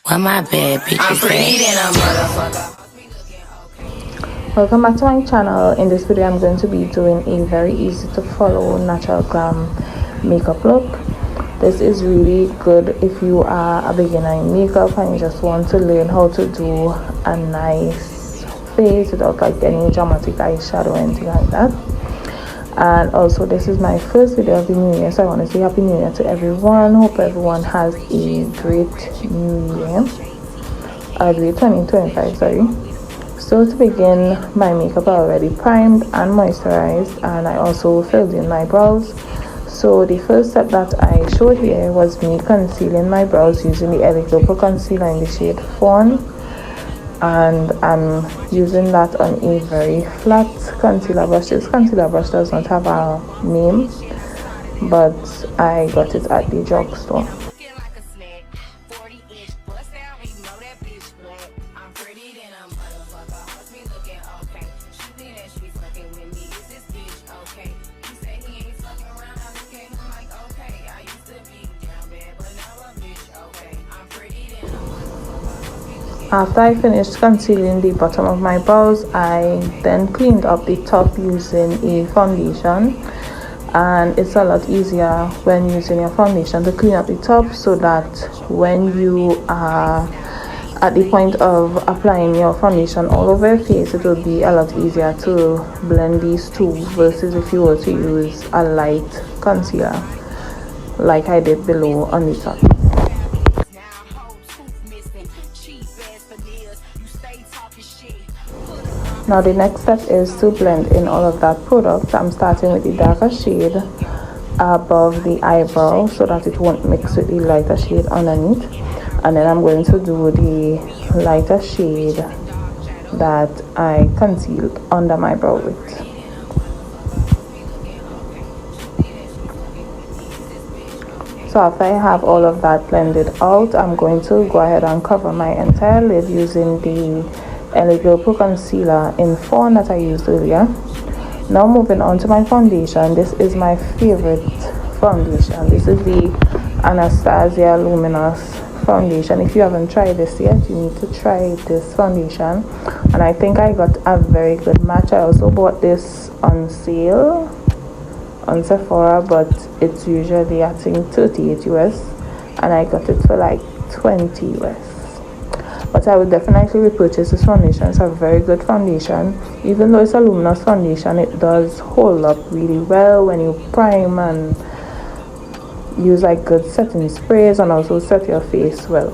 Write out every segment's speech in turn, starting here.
Well, my bad, bitches. Welcome back to my channel. In this video I'm going to be doing a very easy to follow natural glam makeup look. This is really good if you are a beginner in makeup and you just want to learn how to do a nice face without like any dramatic eyeshadow or anything like that. And also, this is my first video of the new year, so I want to say happy new year to everyone. Hope everyone has a great new year, a great 2025, sorry. So to begin, my makeup are already primed and moisturized, and I also filled in my brows. So the first step that I showed here was me concealing my brows using the Purple Concealer in the shade Fawn, and I'm using that on a very flat concealer brush. This concealer brush does not have a name, but I got it at the drugstore. After I finished concealing the bottom of my brows, I then cleaned up the top using a foundation, and it's a lot easier when using your foundation to clean up the top, so that when you are at the point of applying your foundation all over your face, it will be a lot easier to blend these two versus if you were to use a light concealer like I did below on the top. Now the next step is to blend in all of that product. I'm starting with the darker shade above the eyebrow so that it won't mix with the lighter shade underneath, and then I'm going to do the lighter shade that I concealed under my brow with. So after I have all of that blended out, I'm going to go ahead and cover my entire lid using the Purple Concealer in Fawn that I used earlier. Now moving on to my foundation. This is my favorite foundation. This is the Anastasia Luminous Foundation. If you haven't tried this yet, you need to try this foundation, and I think I got a very good match. I also bought this on sale on Sephora, but it's usually I think 38 US, and I got it for like 20 US. But I would definitely repurchase this foundation. It's a very good foundation. Even though it's a luminous foundation, it does hold up really well when you prime and use like good setting sprays, and also set your face well.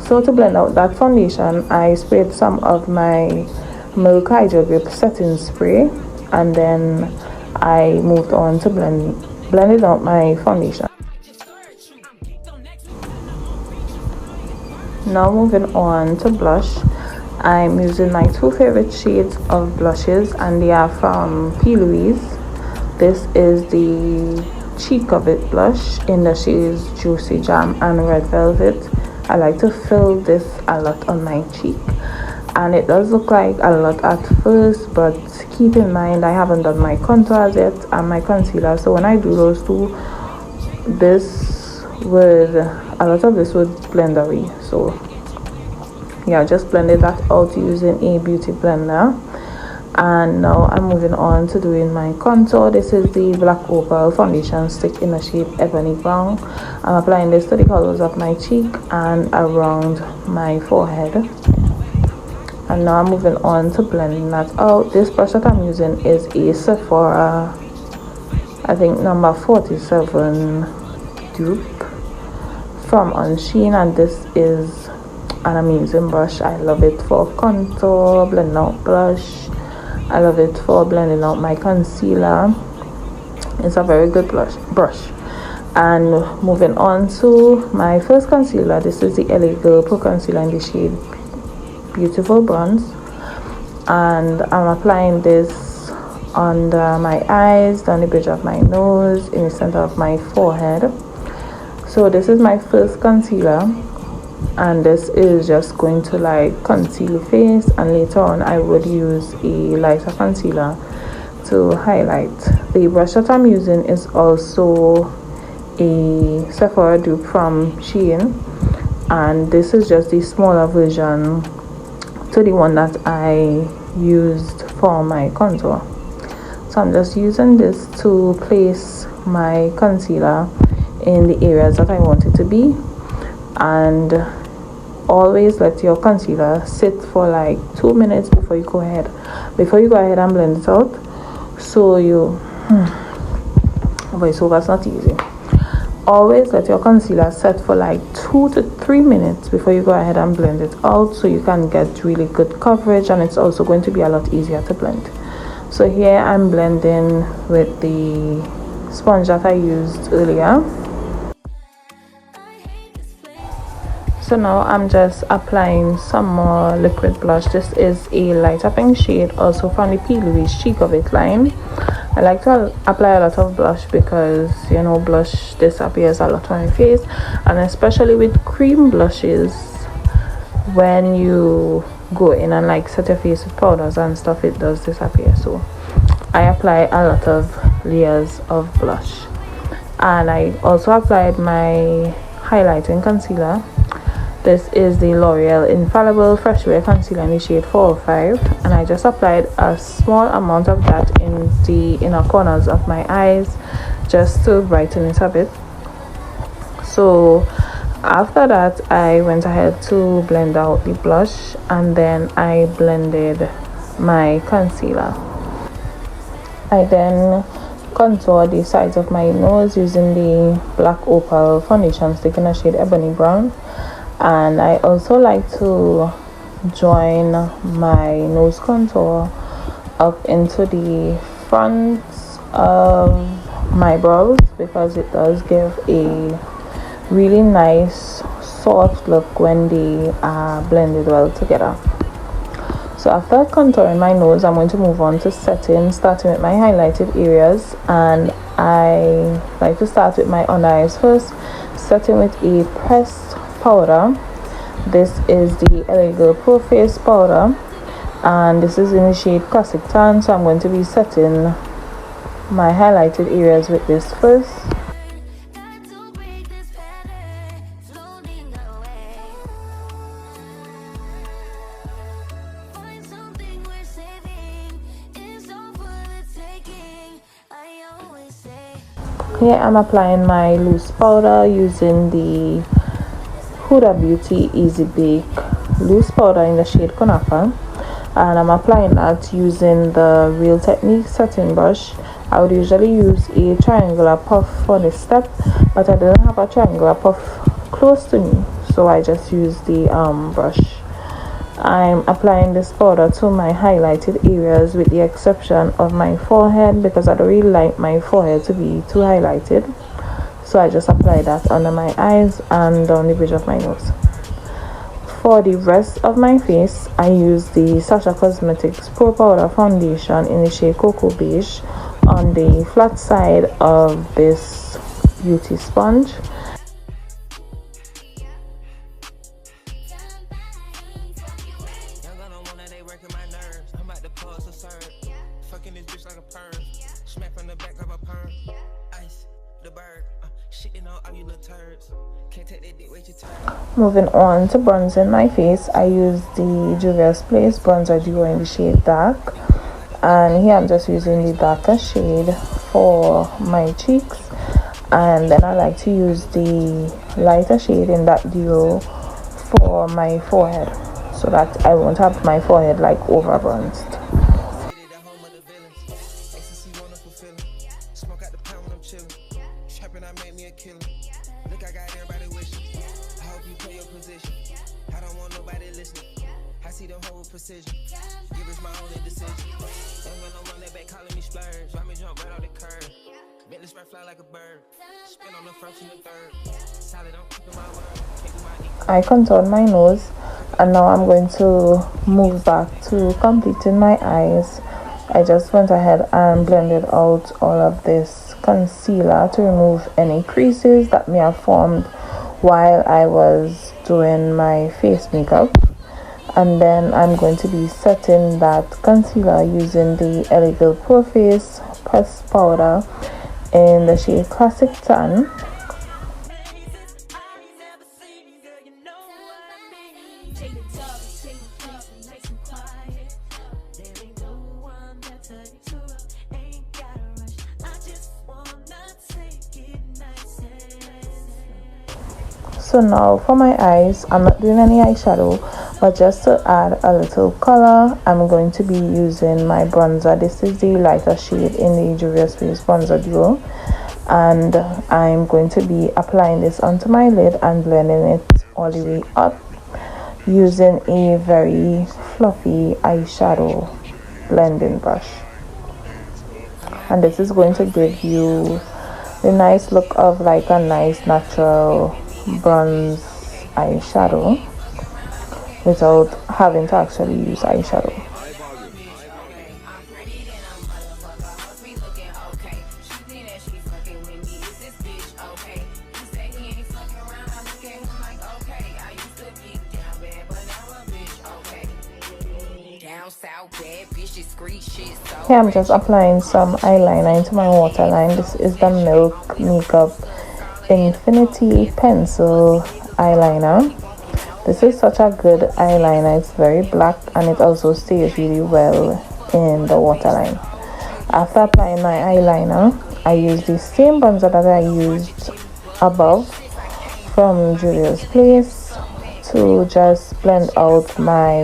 So to blend out that foundation, I sprayed some of my Milk Hydro Grip setting spray, and then I moved on to blending out my foundation. Now moving on to blush, I'm using my two favorite shades of blushes, and they are from Plouise. This is the Cheek of It blush in the shades Juicy Jam and Red Velvet. I like to fill this a lot on my cheek, and it does look like a lot at first, but keep in mind I haven't done my contours yet and my concealer, so when I do those two, a lot of this would blend away. So yeah, just blended that out using a beauty blender. And now I'm moving on to doing my contour. This is the Black Opal foundation stick in the shade Ebony Brown. I'm applying this to the colors of my cheek and around my forehead. And now I'm moving on to blending that out. This brush that I'm using is a Sephora, I think number 47 dupe from Unseen, and this is an amazing brush. I love it for contour, blending out blush. I love it for blending out my concealer. It's a very good brush. And moving on to my first concealer. This is the Purple Concealer in the shade Beautiful Bronze, and I'm applying this under my eyes, down the bridge of my nose, in the center of my forehead. So this is my first concealer, and this is just going to like conceal the face, and later on I would use a lighter concealer to highlight. The brush that I'm using is also a Sephora dupe from Shein. and this is just the smaller version to the one that I used for my contour. So I'm just using this to place my concealer in the areas that I want it to be, and always let your concealer sit for like 2 minutes before you go ahead and blend it out. So voiceover is not easy. Always let your concealer set for like 2 to 3 minutes before you go ahead and blend it out, so you can get really good coverage, and it's also going to be a lot easier to blend. So here I'm blending with the sponge that I used earlier. So now I'm just applying some more liquid blush. This is a lighter pink shade, also from the Plouise Cheek of It line. I like to apply a lot of blush because, you know, blush disappears a lot on my face, and especially with cream blushes, when you go in and like set your face with powders and stuff, it does disappear. So I apply a lot of layers of blush, and I also applied my highlighting concealer. This is the L'Oreal Infallible Freshwear Concealer in the shade 405, and I just applied a small amount of that in the inner corners of my eyes just to brighten it a bit. So after that, I went ahead to blend out the blush, and then I blended my concealer. I then contoured the sides of my nose using the black Opal foundation stick in the shade Ebony Brown. And I also like to join my nose contour up into the front of my brows, because it does give a really nice soft look when they are blended well together. So after contouring my nose, I'm going to move on to setting, starting with my highlighted areas, and I like to start with my under eyes first, setting with a pressed powder. This is the LA Girl Pro Face powder, and this is in the shade Classic Tan. So I'm going to be setting my highlighted areas with this first. Here I'm applying my loose powder using the Huda Beauty Easy Bake loose powder in the shade Kunafa, and I'm applying that using the Real Technique setting brush. I would usually use a triangular puff for this step, but I didn't have a triangular puff close to me, so I just used the brush. I'm applying this powder to my highlighted areas with the exception of my forehead, because I don't really like my forehead to be too highlighted. So I just apply that under my eyes and down the bridge of my nose. For the rest of my face, I use the Sacha Cosmetics Pro Powder Foundation in the shade Cocoa Beige on the flat side of this beauty sponge. Moving on to bronzing my face, I use the JUVIA'S Place Bronzer Duo in the shade Dark, and here I'm just using the darker shade for my cheeks, and then I like to use the lighter shade in that duo for my forehead, so that I won't have my forehead like over bronzed. I contoured my nose, and now I'm going to move back to completing my eyes. I just went ahead and blended out all of this concealer to remove any creases that may have formed while I was doing my face makeup. And then I'm going to be setting that concealer using the LA Girl Pro Face pressed powder in the shade Classic Tan. So now for my eyes, I'm not doing any eyeshadow, but just to add a little color, I'm going to be using my bronzer. This is the lighter shade in the JUVIA'S bronzer duo, and I'm going to be applying this onto my lid and blending it all the way up using a very fluffy eyeshadow blending brush. And this is going to give you the nice look of like a nice natural bronze eyeshadow without having to actually use eyeshadow. Here I'm just applying some eyeliner into my waterline. This is the Milk Makeup Infinity Pencil eyeliner. This is such a good eyeliner. It's very black and it also stays really well in the waterline. After applying my eyeliner, I use the same bronzer that I used above from Juvia's Place to just blend out my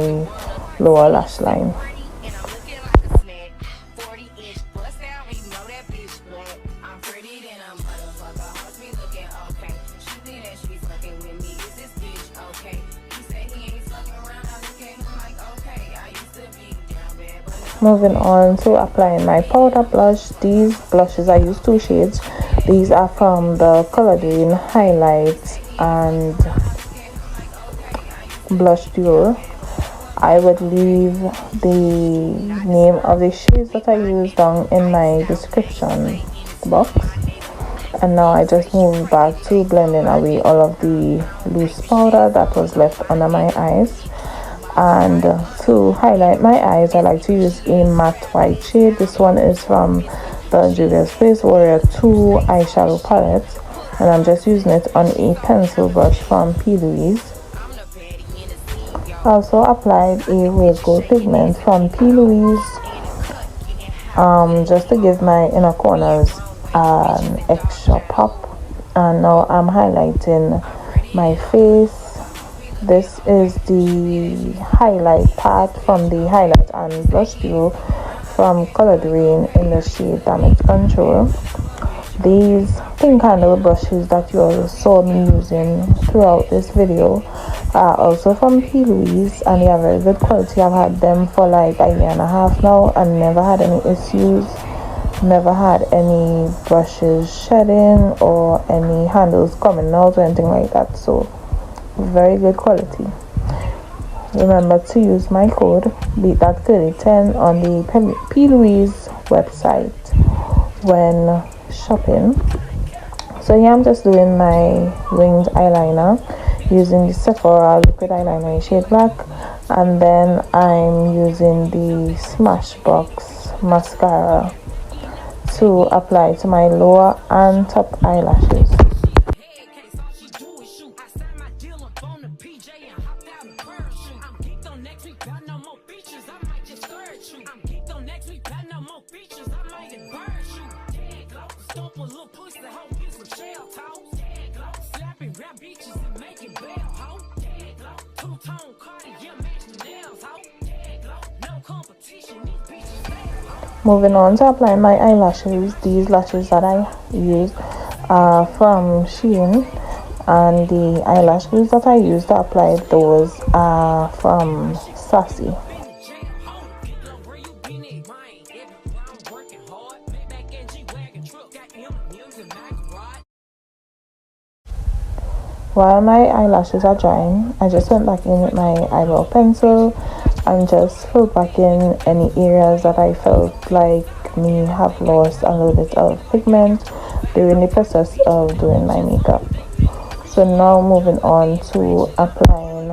lower lash line. Moving on to applying my powder blush. These blushes, I use two shades. These are from the Raine Highlights and Blush Duo. I would leave the name of the shades that I use down in my description box. And now I just move back to blending away all of the loose powder that was left under my eyes. And to highlight my eyes, I like to use a matte white shade. This one is from the JUVIA'S Face Warrior 2 eyeshadow palette, and I'm just using it on a pencil brush from Plouise. I also applied a rose gold pigment from Plouise, just to give my inner corners an extra pop. And now I'm highlighting my face. This is the highlight part from the Highlight and Blush Duo from Raine in the shade Damage Control. These pink handle brushes that you all saw me using throughout this video are also from Plouise, and they are very good quality. I've had them for like a year and a half now and never had any issues, never had any brushes shedding or any handles coming out or anything like that. So very good quality. Remember to use my code BEATTHAT3010 on the Plouise website when shopping. So here I'm just doing my winged eyeliner using the Sephora liquid eyeliner in shade black, and then I'm using the Smashbox mascara to apply to my lower and top eyelashes. Moving on to applying my eyelashes. These lashes that I used are from Shein, and the eyelash glue that I used to apply those are from Sassy. While my eyelashes are drying, I just went back in with my eyebrow pencil and just filled back in any areas that I felt like me have lost a little bit of pigment during the process of doing my makeup. So now moving on to applying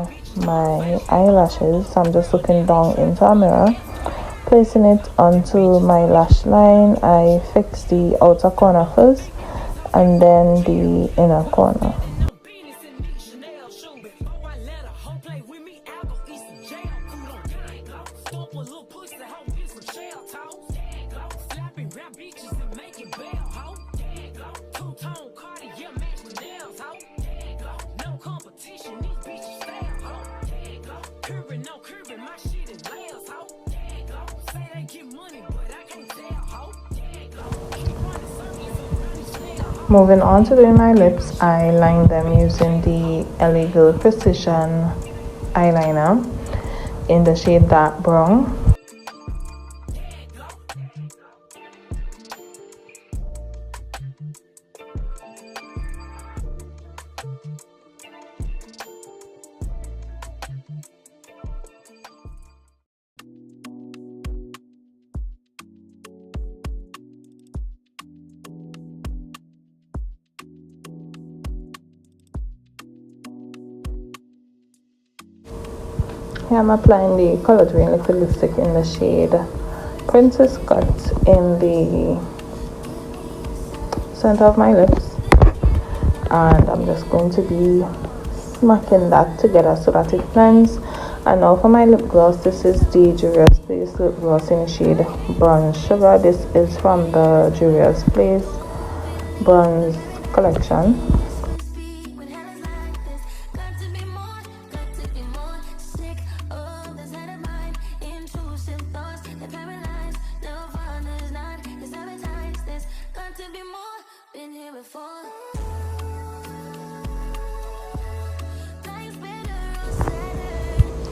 my eyelashes. So I'm just looking down into a mirror, placing it onto my lash line. I fix the outer corner first and then the inner corner. Moving on to doing my lips, I line them using the Illegal Precision eyeliner in the shade Dark Brown. Here I'm applying the Color Drain liquid lipstick in the shade Princess Cut in the center of my lips, and I'm just going to be smacking that together so that it blends. And now for my lip gloss, this is the JUVIA'S Place lip gloss in the shade Bronze Sugar. This is from the JUVIA'S Place Bronze collection.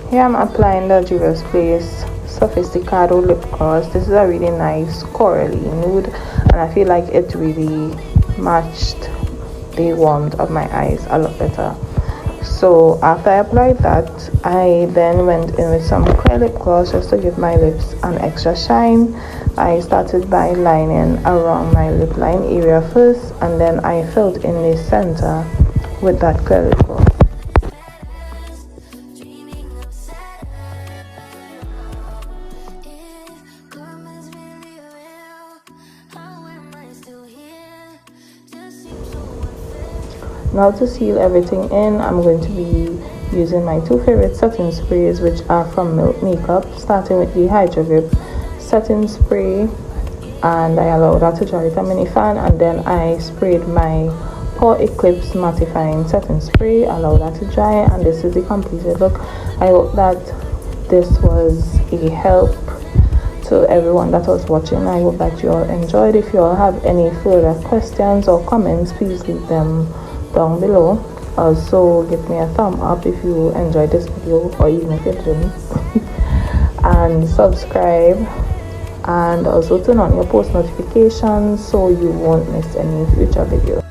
Here I'm applying the JUVIA'S Place Sofisticado lip gloss. This is a really nice corally nude, and I feel like it really matched the warmth of my eyes a lot better. So after I applied that, I then went in with some clear lip gloss just to give my lips an extra shine. I started by lining around my lip line area first, and then I filled in the center with that clear lip gloss. Now to seal everything in, I'm going to be using my two favorite setting sprays, which are from Milk Makeup, starting with the Hydro Grip setting spray, and I allowed that to dry with a mini fan, and then I sprayed my Pore Eclipse mattifying setting spray, allowed that to dry, and this is the completed look. I hope that this was a help to everyone that was watching. I hope that you all enjoyed. If you all have any further questions or comments, please leave them down below. Also give me a thumb up if you enjoyed this video, or even if you didn't. And subscribe, and also turn on your post notifications so you won't miss any future videos.